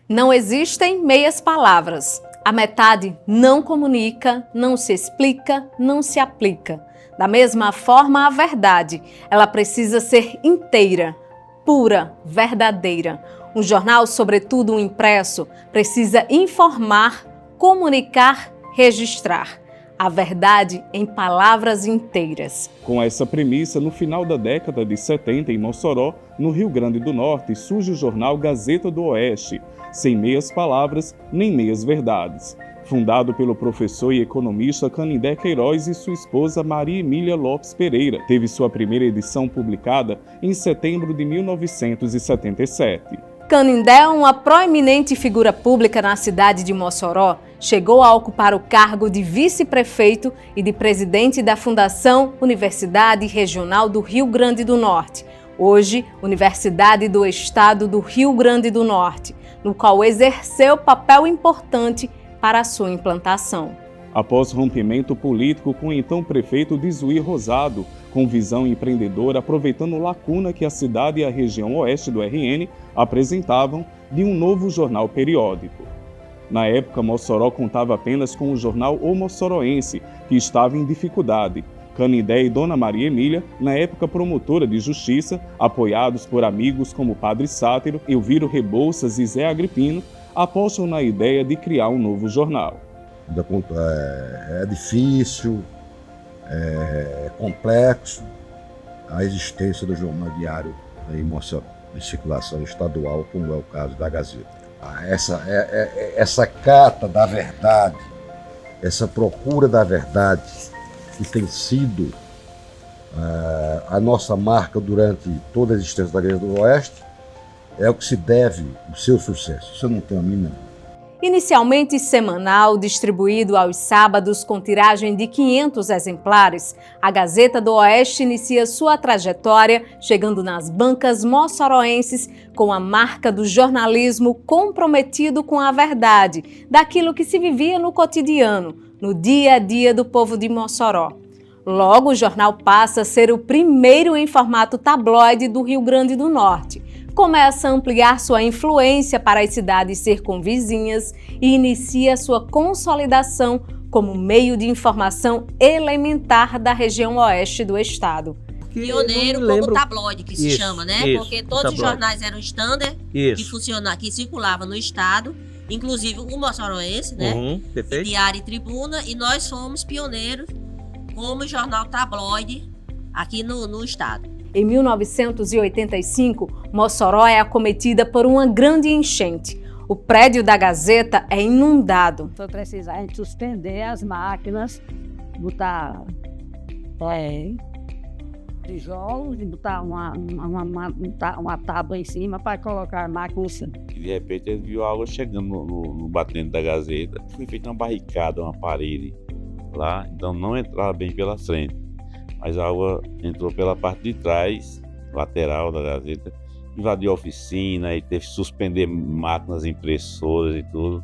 Não existem meias palavras. A metade não comunica, não se explica, não se aplica. Da mesma forma, a verdade, ela precisa ser inteira, pura, verdadeira. Um jornal, sobretudo um impresso, precisa informar, comunicar, registrar. A verdade em palavras inteiras. Com essa premissa, no final da década de 70, em Mossoró, no Rio Grande do Norte, surge o jornal Gazeta do Oeste, sem meias palavras nem meias verdades. Fundado pelo professor e economista Canindé Queiroz e sua esposa Maria Emília Lopes Pereira, teve sua primeira edição publicada em setembro de 1977. Canindé, uma proeminente figura pública na cidade de Mossoró, chegou a ocupar o cargo de vice-prefeito e de presidente da Fundação Universidade Regional do Rio Grande do Norte, hoje Universidade do Estado do Rio Grande do Norte, no qual exerceu papel importante para a sua implantação. Após rompimento político com o então prefeito Desuir Rosado, com visão empreendedora, aproveitando lacuna que a cidade e a região oeste do RN apresentavam de um novo jornal periódico. Na época, Mossoró contava apenas com o jornal O Mossoroense, que estava em dificuldade. Canindé e Dona Maria Emília, na época promotora de justiça, apoiados por amigos como Padre Sátiro, Elviro Rebouças e Zé Agripino, apostam na ideia de criar um novo jornal. É difícil, é complexo a existência do jornal diário em Mossoró, em circulação estadual, como é o caso da Gazeta. Essa cata da verdade, essa procura da verdade, que tem sido a nossa marca durante toda a existência da Gazeta do Oeste, é o que se deve o seu sucesso. Isso eu não tenho a mínima dúvida. Inicialmente semanal, distribuído aos sábados com tiragem de 500 exemplares, a Gazeta do Oeste inicia sua trajetória chegando nas bancas moçoroenses com a marca do jornalismo comprometido com a verdade, daquilo que se vivia no cotidiano, no dia a dia do povo de Mossoró. Logo, o jornal passa a ser o primeiro em formato tabloide do Rio Grande do Norte. Começa a ampliar sua influência para as cidades circunvizinhas e inicia sua consolidação como meio de informação elementar da região oeste do estado. Pioneiro como tabloide, que se chama, né? Porque todos os jornais eram standard, que circulavam no estado, inclusive o Mossoroense, né? Diário e Tribuna, e nós fomos pioneiros como jornal tabloide aqui no estado. Em 1985, Mossoró é acometida por uma grande enchente. O prédio da Gazeta é inundado. Foi preciso a gente suspender as máquinas, botar tijolos e botar uma tábua em cima para colocar a máquina no centro. De repente ele viu a água chegando no batente da Gazeta. Foi feita uma barricada, uma parede lá, então não entrava bem pela frente. Mas a água entrou pela parte de trás, lateral da Gazeta, invadiu a oficina e teve que suspender máquinas, impressoras e tudo.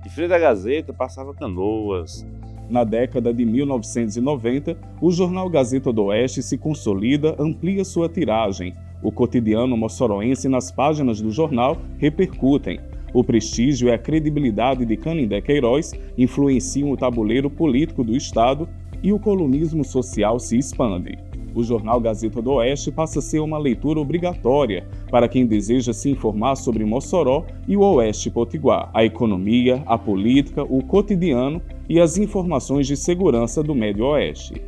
De frente da Gazeta passava canoas. Na década de 1990, o jornal Gazeta do Oeste se consolida, amplia sua tiragem. O cotidiano moçoroense nas páginas do jornal repercutem. O prestígio e a credibilidade de Canindé Queiroz influenciam o tabuleiro político do estado e o colunismo social se expande. O jornal Gazeta do Oeste passa a ser uma leitura obrigatória para quem deseja se informar sobre Mossoró e o Oeste Potiguar, a economia, a política, o cotidiano e as informações de segurança do Médio Oeste.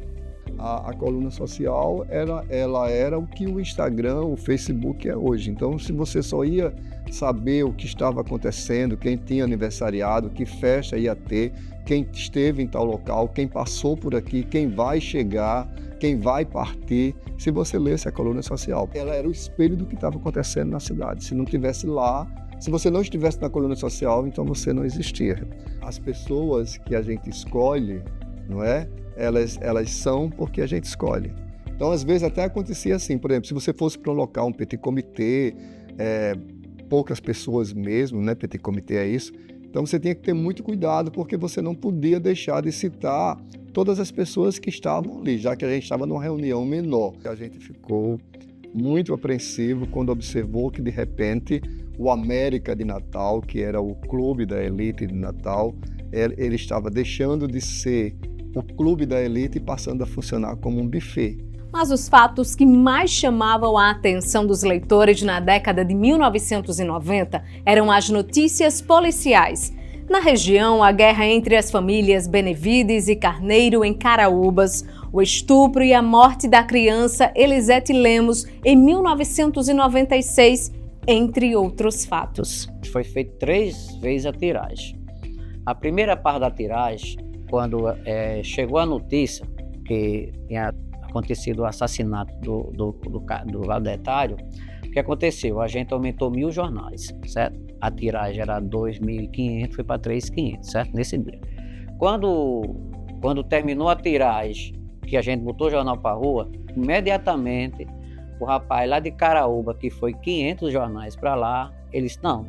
A coluna social ela era o que o Instagram, o Facebook é hoje. Então, se você só ia saber o que estava acontecendo, quem tinha aniversariado, que festa ia ter, quem esteve em tal local, quem passou por aqui, quem vai chegar, quem vai partir, se você lesse a coluna social. Ela era o espelho do que estava acontecendo na cidade. Se não tivesse lá, se você não estivesse na coluna social, então você não existia. As pessoas que a gente escolhe, não é? Elas são porque a gente escolhe. Então, às vezes, até acontecia assim, por exemplo, se você fosse para um local, um petit comité, poucas pessoas mesmo, né? Petit comité é isso. Então, você tinha que ter muito cuidado, porque você não podia deixar de citar todas as pessoas que estavam ali, já que a gente estava numa reunião menor. A gente ficou muito apreensivo quando observou que, de repente, o América de Natal, que era o clube da elite de Natal, ele estava deixando de ser o clube da elite e passando a funcionar como um buffet. Mas os fatos que mais chamavam a atenção dos leitores na década de 1990 eram as notícias policiais. Na região, a guerra entre as famílias Benevides e Carneiro em Caraúbas, o estupro e a morte da criança Elisete Lemos em 1996, entre outros fatos. Foi feito 3 vezes a tiragem. A primeira parte da tiragem, quando chegou a notícia que tinha acontecido o assassinato do valdetário, o que aconteceu? A gente aumentou 1.000 jornais, certo? A tiragem era 2.500, foi para 3.500, certo? Nesse dia. Quando terminou a tiragem, que a gente botou o jornal para a rua, imediatamente o rapaz lá de Caraúba, que foi 500 jornais para lá, ele disse, não,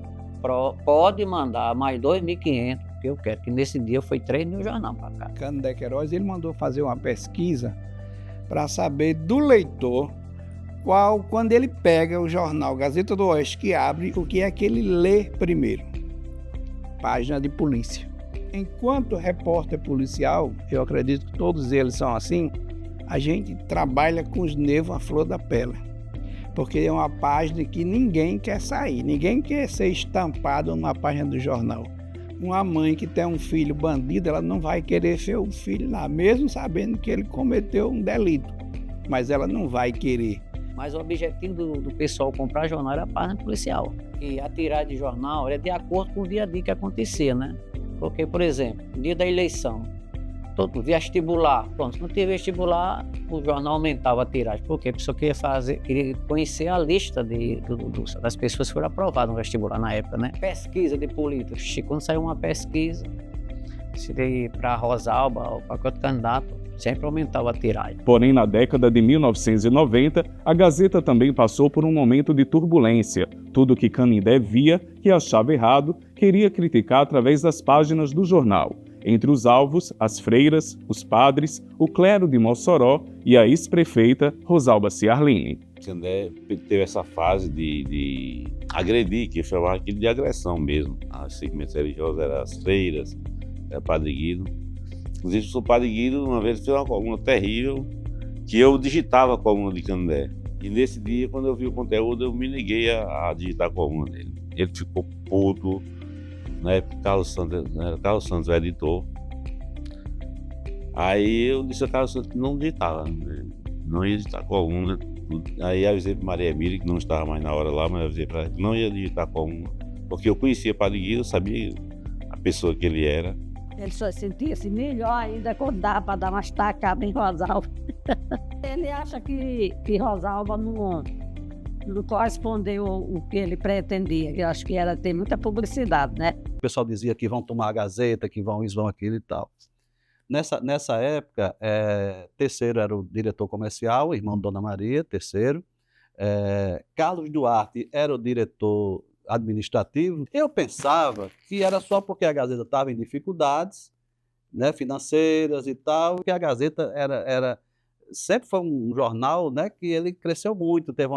pode mandar mais 2.500, que eu quero, que nesse dia foi 3.000 jornais para cá. Canindé Queiroz, ele mandou fazer uma pesquisa para saber do leitor quando ele pega o jornal Gazeta do Oeste que abre, o que é que ele lê primeiro. Página de polícia. Enquanto repórter policial, eu acredito que todos eles são assim, a gente trabalha com os nervos à flor da pele. Porque é uma página que ninguém quer sair, ninguém quer ser estampado numa página do jornal. Uma mãe que tem um filho bandido, ela não vai querer ser o filho lá, mesmo sabendo que ele cometeu um delito. Mas ela não vai querer. Mas o objetivo do pessoal comprar jornal era a página policial. E a tiragem de jornal era de acordo com o dia a dia que acontecia, né? Porque, por exemplo, no dia da eleição, todo vestibular, pronto, se não tinha vestibular, o jornal aumentava a tiragem. Por quê? Porque a pessoa queria conhecer a lista das pessoas que foram aprovadas no vestibular na época, né? Pesquisa de política. Quando saiu uma pesquisa, se para Rosalba ou para qualquer candidato, sempre aumentava a tiragem. Porém, na década de 1990, a Gazeta também passou por um momento de turbulência. Tudo que Canindé via, que achava errado, queria criticar através das páginas do jornal. Entre os alvos, as freiras, os padres, o clero de Mossoró e a ex-prefeita Rosalba Ciarline. Canindé teve essa fase de agredir, que eu chamava aquilo de agressão mesmo. As segmentos religiosos eram as freiras, era Padre Guido. Inclusive, o Padre Guido uma vez fez uma coluna terrível, que eu digitava a coluna de Canindé. E nesse dia, quando eu vi o conteúdo, eu me neguei a digitar a coluna dele. Ele ficou puto, né? Carlos Santos, o editor. Aí eu disse a Carlos Santos que não digitava, né? Não ia digitar a coluna. Aí avisei para Maria Emília, que não estava mais na hora lá, mas avisei para ela que não ia digitar a coluna, porque eu conhecia o Padre Guido, eu sabia a pessoa que ele era. Ele só sentia-se melhor ainda quando dava para dar umas tacadas em Rosalba. Ele acha que Rosalba não correspondeu o que ele pretendia. Eu acho que era ter muita publicidade, né? O pessoal dizia que vão tomar a Gazeta, que vão isso, vão aquilo e tal. Nessa época, Terceiro era o diretor comercial, irmão de Dona Maria, Terceiro. Carlos Duarte era o diretor administrativo. Eu pensava que era só porque a Gazeta estava em dificuldades, né, financeiras e tal, que a Gazeta sempre foi um jornal, né, que ele cresceu muito, teve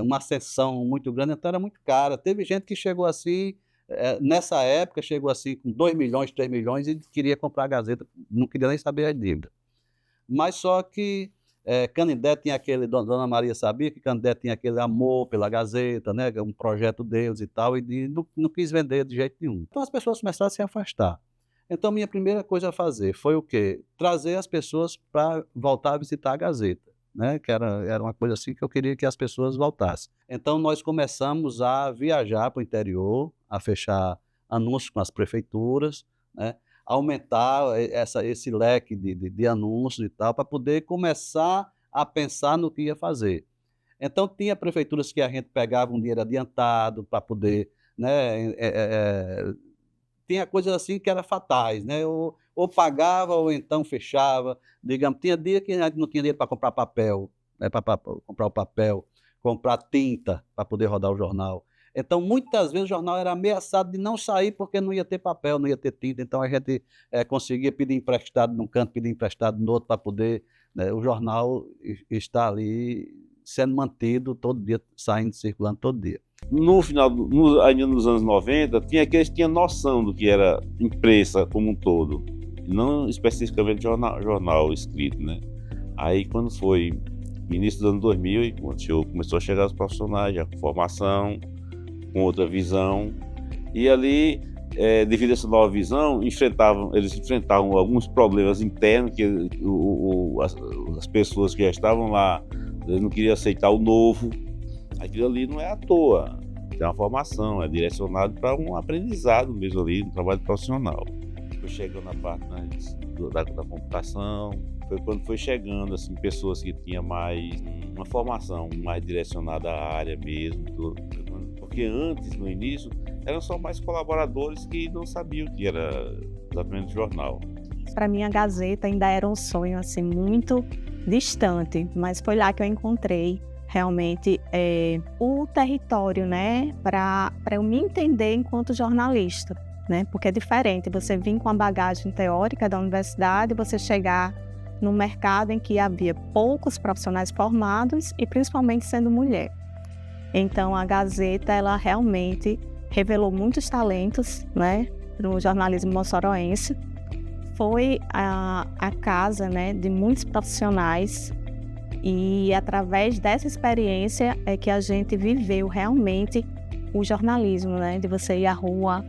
uma ascensão muito grande, então era muito cara. Teve gente que chegou assim, nessa época, chegou assim com 2 milhões, 3 milhões e queria comprar a Gazeta, não queria nem saber a dívida. Mas só que Canindé tinha Dona Maria sabia que Canindé tinha aquele amor pela Gazeta, né, um projeto deles e tal, e não quis vender de jeito nenhum. Então as pessoas começaram a se afastar. Então minha primeira coisa a fazer foi o quê? Trazer as pessoas para voltar a visitar a Gazeta, né, que era uma coisa assim que eu queria que as pessoas voltassem. Então nós começamos a viajar para o interior, a fechar anúncios com as prefeituras, né, aumentar esse leque de anúncios e tal, para poder começar a pensar no que ia fazer. Então, tinha prefeituras que a gente pegava um dinheiro adiantado para poder, né, tinha coisas assim que eram fatais, né, ou pagava ou então fechava. Digamos, tinha dia que a gente não tinha dinheiro para comprar papel, né, para comprar o papel, comprar tinta para poder rodar o jornal. Então, muitas vezes o jornal era ameaçado de não sair porque não ia ter papel, não ia ter tinta. Então, a gente conseguia pedir emprestado num canto, pedir emprestado no outro para poder, né, o jornal estar ali sendo mantido todo dia, saindo, circulando todo dia. No final, ainda nos anos 90, tinha aqueles que tinham noção do que era imprensa como um todo, não especificamente jornal escrito, né? Aí quando foi início dos anos 2000, quando começou a chegar os profissionais já com formação, com outra visão, e ali, devido a essa nova visão, eles enfrentavam alguns problemas internos, que as pessoas que já estavam lá, eles não queriam aceitar o novo. Aquilo ali não é à toa, tem uma formação, é direcionado para um aprendizado mesmo ali, um trabalho profissional. Foi chegando na parte da computação, foi quando foi chegando assim, pessoas que tinham mais uma formação mais direcionada à área mesmo, porque antes, no início, eram só mais colaboradores que não sabiam o que era exatamente o jornal. Para mim, a Gazeta ainda era um sonho assim, muito distante, mas foi lá que eu encontrei realmente o território, né, para eu me entender enquanto jornalista, né, porque é diferente você vir com a bagagem teórica da universidade, você chegar no mercado em que havia poucos profissionais formados e principalmente sendo mulher. Então a Gazeta, ela realmente revelou muitos talentos, né, no jornalismo moçoroense. Foi a casa, né, de muitos profissionais. E através dessa experiência é que a gente viveu realmente o jornalismo, né? De você ir à rua.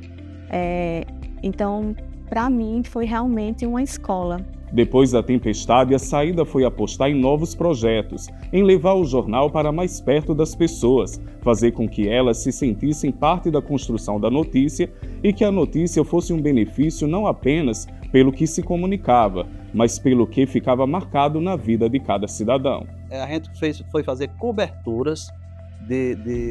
Então, para mim, foi realmente uma escola. Depois da tempestade, a saída foi apostar em novos projetos, em levar o jornal para mais perto das pessoas, fazer com que elas se sentissem parte da construção da notícia e que a notícia fosse um benefício não apenas pelo que se comunicava, mas pelo que ficava marcado na vida de cada cidadão. A gente foi fazer coberturas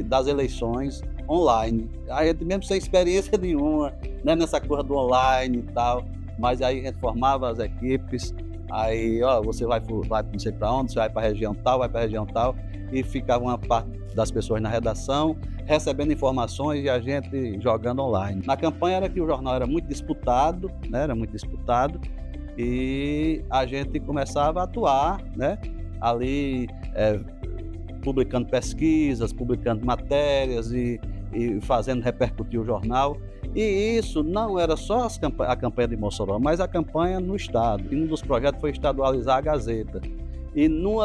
das eleições online. A gente mesmo sem experiência nenhuma, né, nessa coisa do online e tal, mas aí a gente formava as equipes, aí você vai não sei para onde, você vai para a região tal, e ficava uma parte das pessoas na redação, recebendo informações e a gente jogando online. Na campanha era que o jornal era muito disputado, né, e a gente começava a atuar, né, ali publicando pesquisas, publicando matérias e fazendo repercutir o jornal. E isso não era só a campanha de Mossoró, mas a campanha no estado. E um dos projetos foi estadualizar a Gazeta. E num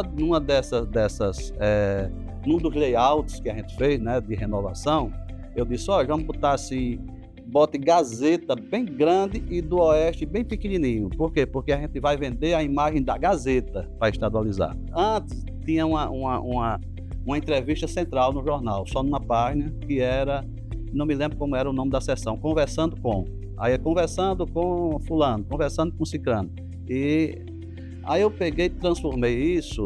dos layouts que a gente fez, né, de renovação, eu disse, vamos botar assim, bote Gazeta bem grande e do Oeste bem pequenininho. Por quê? Porque a gente vai vender a imagem da Gazeta para estadualizar. Antes tinha uma entrevista central no jornal, só numa página, que era, não me lembro como era o nome da seção, conversando com. Aí conversando com fulano, conversando com ciclano. E aí eu peguei e transformei isso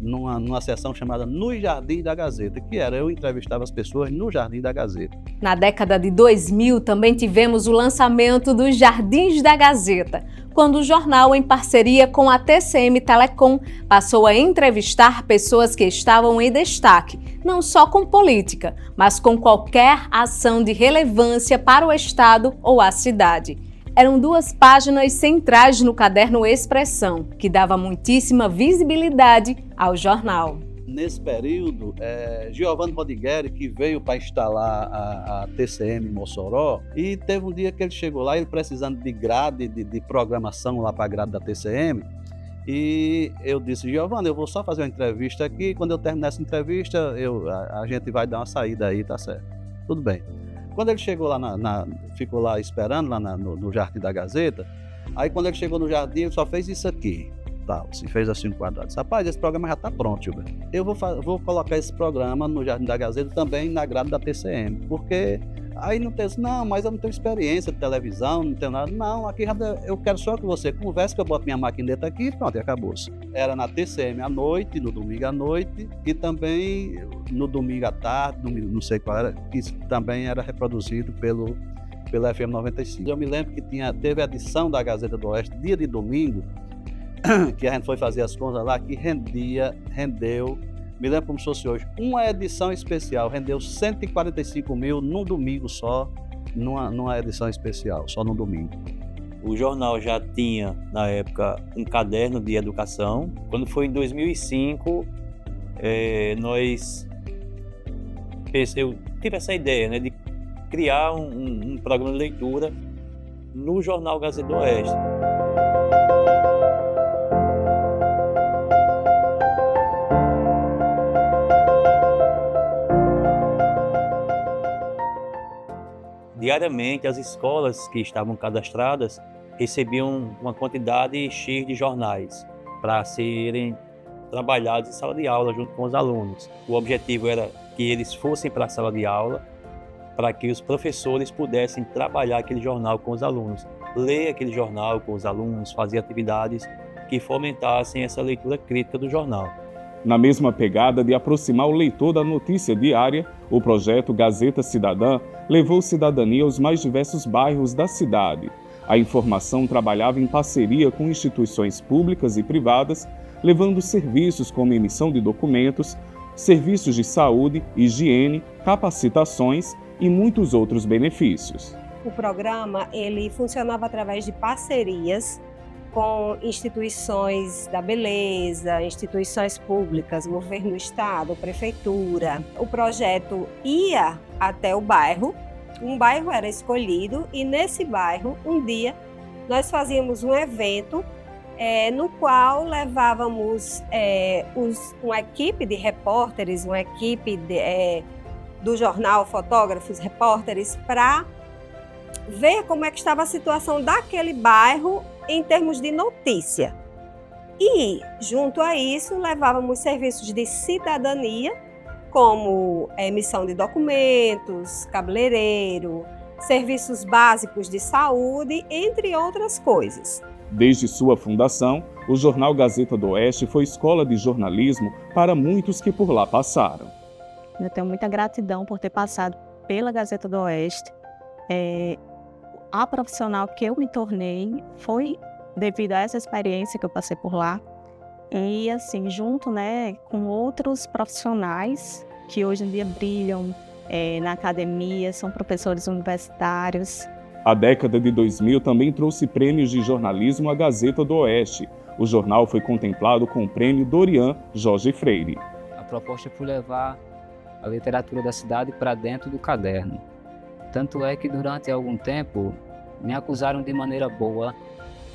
numa sessão chamada Nos Jardins da Gazeta, que era, eu entrevistava as pessoas no Jardim da Gazeta. Na década de 2000 também tivemos o lançamento dos Jardins da Gazeta, quando o jornal, em parceria com a TCM Telecom, passou a entrevistar pessoas que estavam em destaque, não só com política, mas com qualquer ação de relevância para o estado ou a cidade. Eram 2 páginas centrais no caderno Expressão, que dava muitíssima visibilidade ao jornal. Nesse período, Giovanni Rodigueri, que veio para instalar a TCM em Mossoró, e teve um dia que ele chegou lá, ele precisando de grade, de programação lá para a grade da TCM, e eu disse, Giovanni, eu vou só fazer uma entrevista aqui, quando eu terminar essa entrevista, a gente vai dar uma saída aí, tá certo? Tudo bem. Quando ele chegou lá, ficou lá esperando lá no Jardim da Gazeta, aí quando ele chegou no jardim, ele só fez isso aqui, tal, assim, fez assim no quadrado. Disse, rapaz, esse programa já está pronto, Gilberto. Eu vou colocar esse programa no Jardim da Gazeta também na grade da TCM, porque aí não tem, não, mas eu não tenho experiência de televisão, não tenho nada. Não, aqui eu quero só que você converse, que eu boto minha maquineta aqui e pronto, e acabou-se. Era na TCM à noite, no domingo à noite e também no domingo à tarde, não sei qual era, que também era reproduzido pelo FM 95. Eu me lembro que teve a edição da Gazeta do Oeste, dia de domingo, que a gente foi fazer as contas lá, que rendeu, me lembro como se fosse hoje, uma edição especial, rendeu 145 mil num domingo só, numa edição especial, só no domingo. O jornal já tinha, na época, um caderno de educação. Quando foi em 2005, eu tive essa ideia, né, de criar um programa de leitura no jornal Gazeta do Oeste. Diariamente, as escolas que estavam cadastradas recebiam uma quantidade X de jornais para serem trabalhados em sala de aula junto com os alunos. O objetivo era que eles fossem para a sala de aula para que os professores pudessem trabalhar aquele jornal com os alunos, ler aquele jornal com os alunos, fazer atividades que fomentassem essa leitura crítica do jornal. Na mesma pegada de aproximar o leitor da notícia diária, o projeto Gazeta Cidadã levou cidadania aos mais diversos bairros da cidade. A informação trabalhava em parceria com instituições públicas e privadas, levando serviços como emissão de documentos, serviços de saúde, higiene, capacitações e muitos outros benefícios. O programa ele funcionava através de parcerias com instituições da beleza, instituições públicas, governo do estado, prefeitura. O projeto ia até o bairro, um bairro era escolhido e nesse bairro, um dia, nós fazíamos um evento no qual levávamos uma equipe de repórteres, uma equipe do jornal, fotógrafos, repórteres, para ver como é que estava a situação daquele bairro em termos de notícia. E, junto a isso, levávamos serviços de cidadania, como emissão de documentos, cabeleireiro, serviços básicos de saúde, entre outras coisas. Desde sua fundação, o jornal Gazeta do Oeste foi escola de jornalismo para muitos que por lá passaram. Eu tenho muita gratidão por ter passado pela Gazeta do Oeste. A profissional que eu me tornei foi devido a essa experiência que eu passei por lá. E assim, junto, né, com outros profissionais que hoje em dia brilham na academia, são professores universitários. A década de 2000 também trouxe prêmios de jornalismo à Gazeta do Oeste. O jornal foi contemplado com o prêmio Dorian Jorge Freire. A proposta foi levar a literatura da cidade para dentro do caderno. Tanto é que durante algum tempo me acusaram de maneira boa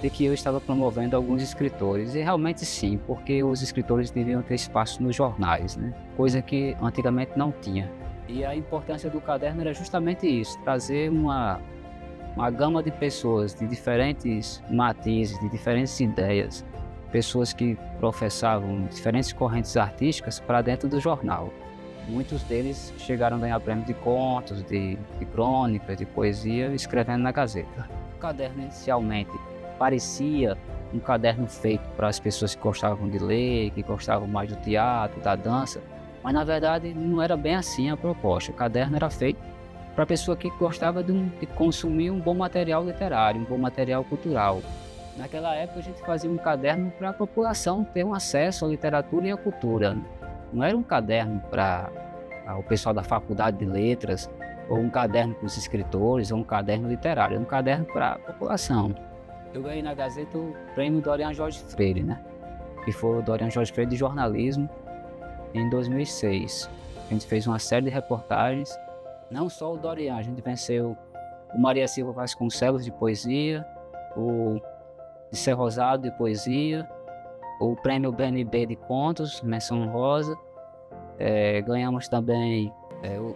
de que eu estava promovendo alguns escritores. E realmente sim, porque os escritores deviam ter espaço nos jornais, né? Coisa que antigamente não tinha. E a importância do caderno era justamente isso, trazer uma gama de pessoas de diferentes matizes, de diferentes ideias, pessoas que professavam diferentes correntes artísticas para dentro do jornal. Muitos deles chegaram a ganhar prêmios de contos, de crônicas, de poesia, escrevendo na Gazeta. O caderno inicialmente parecia um caderno feito para as pessoas que gostavam de ler, que gostavam mais do teatro, da dança, mas na verdade não era bem assim a proposta. O caderno era feito para a pessoa que gostava de consumir um bom material literário, um bom material cultural. Naquela época a gente fazia um caderno para a população ter um acesso à literatura e à cultura. Não era um caderno para o pessoal da faculdade de letras, ou um caderno para os escritores, ou um caderno literário, era um caderno para a população. Eu ganhei na Gazeta o prêmio Dorian Jorge Freire, né? Que foi o Dorian Jorge Freire de jornalismo em 2006. A gente fez uma série de reportagens, não só o Dorian, a gente venceu o Maria Silva Vasconcelos de poesia, o Liceu Rosado de poesia, o prêmio BNB de contos, menção honrosa. Ganhamos também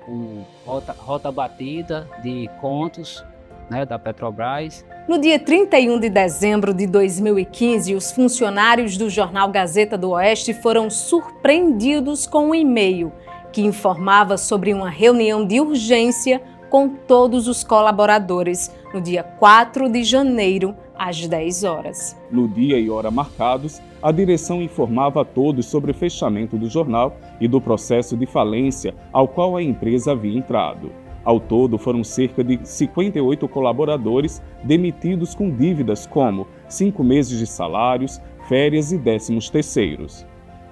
o Rota Batida de contos, né, da Petrobras. No dia 31 de dezembro de 2015, os funcionários do jornal Gazeta do Oeste foram surpreendidos com um e-mail que informava sobre uma reunião de urgência com todos os colaboradores no dia 4 de janeiro, às 10 horas. No dia e hora marcados, a direção informava a todos sobre o fechamento do jornal e do processo de falência ao qual a empresa havia entrado. Ao todo, foram cerca de 58 colaboradores demitidos com dívidas como 5 meses de salários, férias e 13º.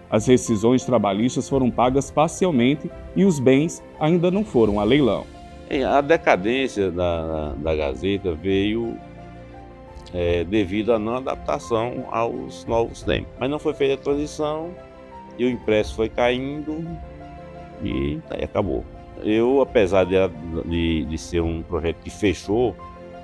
As rescisões trabalhistas foram pagas parcialmente e os bens ainda não foram a leilão. A decadência da Gazeta veio devido à não adaptação aos novos tempos. Mas não foi feita a transição E o impresso foi caindo e aí acabou. Eu, apesar de ser um projeto que fechou,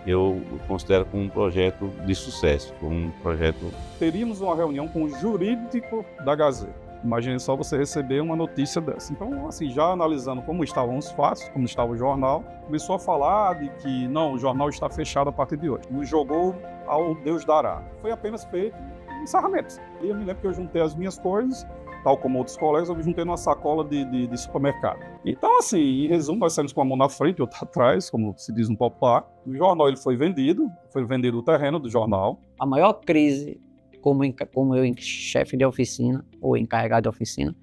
eu considero como um projeto de sucesso, como um projeto... Teríamos uma reunião com o jurídico da Gazeta. Imagine só você receber uma notícia dessa. Então, assim, já analisando como estavam os fatos, como estava o jornal, começou a falar de que, não, o jornal está fechado a partir de hoje. Nos jogou ao Deus dará. Foi apenas feito encerramento. E eu me lembro que eu juntei as minhas coisas, tal como outros colegas, eu me juntei numa sacola de supermercado. Então, assim, em resumo, nós saímos com a mão na frente e outra atrás, como se diz no popular. O jornal ele foi vendido o terreno do jornal. A maior crise, como eu, chefe de oficina, ou encarregado de oficina,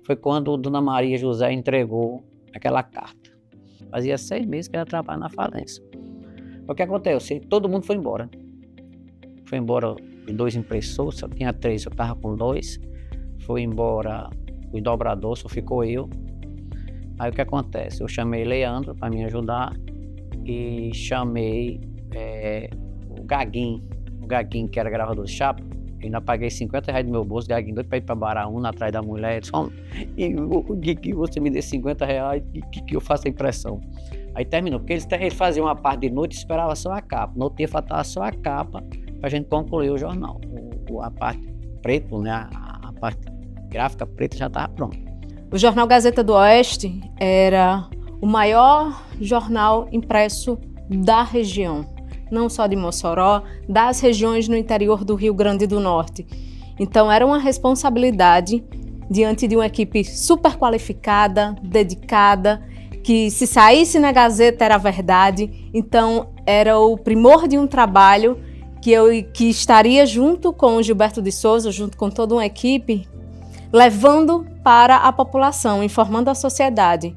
foi quando Dona Maria José entregou aquela carta. Fazia 6 meses que ela trabalhava na falência. O que aconteceu? Todo mundo foi embora. Foi embora 2 impressores, só tinha 3, eu estava com 2. Foi embora o dobrador, só ficou eu. Aí o que acontece? Eu chamei Leandro para me ajudar e chamei o Gaguinho, que era gravador de chapa. Ainda paguei R$50 do meu bolso, Gaguinho doido para ir para Baraúna atrás da mulher. E que você me dê R$50 que eu faça a impressão. Aí terminou, porque eles faziam uma parte de noite e esperavam só a capa. No outro dia faltava só a capa para a gente concluir o jornal. A parte preta, né? A parte gráfica preta já estava pronta. O jornal Gazeta do Oeste era o maior jornal impresso da região, não só de Mossoró, das regiões no interior do Rio Grande do Norte. Então era uma responsabilidade diante de uma equipe super qualificada, dedicada, que se saísse na Gazeta era verdade. Então era o primor de um trabalho que estaria junto com o Gilberto de Souza, junto com toda uma equipe, levando para a população, informando a sociedade.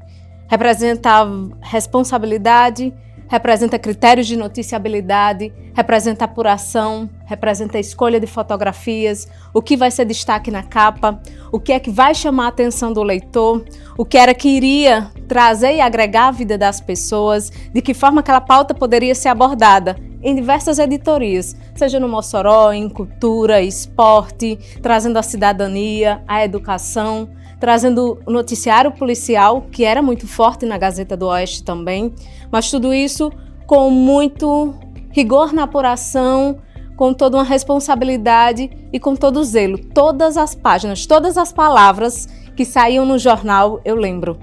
Representa responsabilidade, representa critérios de noticiabilidade, representa apuração, representa escolha de fotografias, o que vai ser destaque na capa, o que é que vai chamar a atenção do leitor, o que era que iria trazer e agregar a vida das pessoas, de que forma aquela pauta poderia ser abordada em diversas editorias, seja no Mossoró, em cultura, esporte, trazendo a cidadania, a educação, trazendo o noticiário policial, que era muito forte na Gazeta do Oeste também, mas tudo isso com muito rigor na apuração, com toda uma responsabilidade e com todo o zelo. Todas as páginas, todas as palavras que saíam no jornal, eu lembro.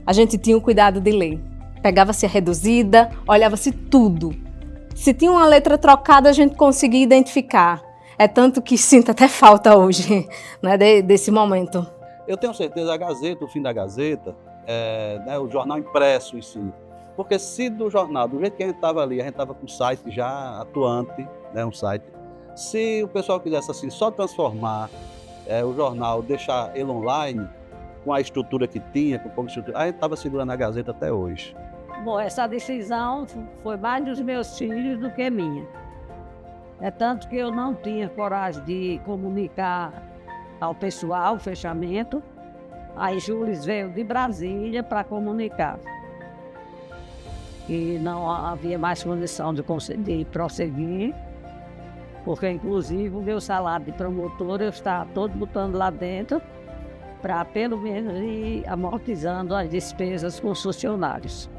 A gente tinha o cuidado de ler. Pegava-se a reduzida, olhava-se tudo. Se tinha uma letra trocada, a gente conseguia identificar. É tanto que sinto até falta hoje, né, desse momento. Eu tenho certeza, a Gazeta, o fim da Gazeta, né, o jornal impresso em si. Porque se do jornal, do jeito que a gente estava ali, a gente estava com o site já atuante, né, um site. Se o pessoal quisesse assim, só transformar o jornal, deixar ele online, com a estrutura que tinha, com pouca estrutura, a gente estava segurando a Gazeta até hoje. Bom, essa decisão foi mais dos meus filhos do que minha. É tanto que eu não tinha coragem de comunicar ao pessoal o fechamento. Aí Júlio veio de Brasília para comunicar. E não havia mais condição de prosseguir, porque inclusive o meu salário de promotor eu estava todo botando lá dentro para pelo menos ir amortizando as despesas com os funcionários.